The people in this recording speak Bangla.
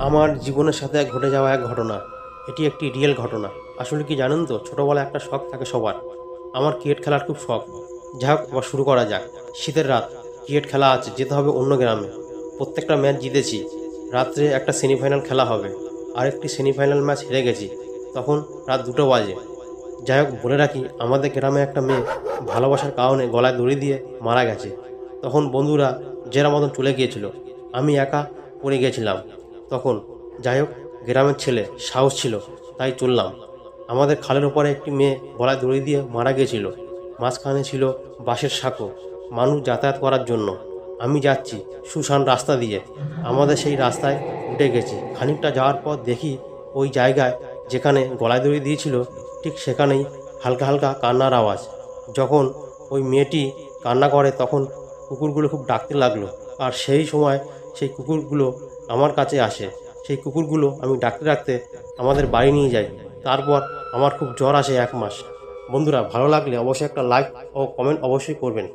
আমার জীবনের সাথে ঘটে যাওয়া এক ঘটনা। এটি একটি রিয়েল ঘটনা। আসলে কি জানেন তো, ছোটোবেলায় একটা শখ থাকে সবার। আমার ক্রিকেট খেলার খুব শখ। যাই হোক, আবার শুরু করা যাক। শীতের রাত, ক্রিকেট খেলা আছে, যেতে হবে অন্য গ্রামে। প্রত্যেকটা ম্যাচ জিতেছি। রাত্রে একটা সেমিফাইনাল খেলা হবে, আরেকটি সেমিফাইনাল ম্যাচ হেরে গেছি। তখন রাত 2টো বাজে। যাই হোক, বলে রাখি, আমাদের গ্রামে একটা মেয়ে ভালোবাসার কারণে গলায় দড়ি দিয়ে মারা গেছে। তখন বন্ধুরা জেরা মতন চলে গিয়েছিল, আমি একা পড়ে গিয়েছিলাম তখন। যাই হোক, গ্রামের ছেলে, সাহস ছিল, তাই চললাম। আমাদের খালের ওপরে একটি মেয়ে গলায় দড়ি দিয়ে মারা গিয়েছিল। মাঝখানে ছিল বাঁশের সাঁকো, মানুষ যাতায়াত করার জন্য। আমি যাচ্ছি শুনশান রাস্তা দিয়ে, আমাদের সেই রাস্তায় উঠে গেছি। খানিকটা যাওয়ার পর দেখি ওই জায়গায় যেখানে গলায় দড়ি দিয়েছিল, ঠিক সেখানেই হালকা হালকা কান্নার আওয়াজ। যখন ওই মেয়েটি কান্না করে, তখন কুকুরগুলো খুব ডাকতে লাগলো। আর সেই সময় সেই কুকুরগুলো আমার কাছে আসে। সেই কুকুরগুলো আমি ডাকতে ডাকতে আমাদের বাড়ি নিয়ে যাই। তারপর আমার খুব জ্বর আসে 1 মাস। বন্ধুরা, ভালো লাগলে অবশ্যই একটা লাইক ও কমেন্ট অবশ্যই করবেন।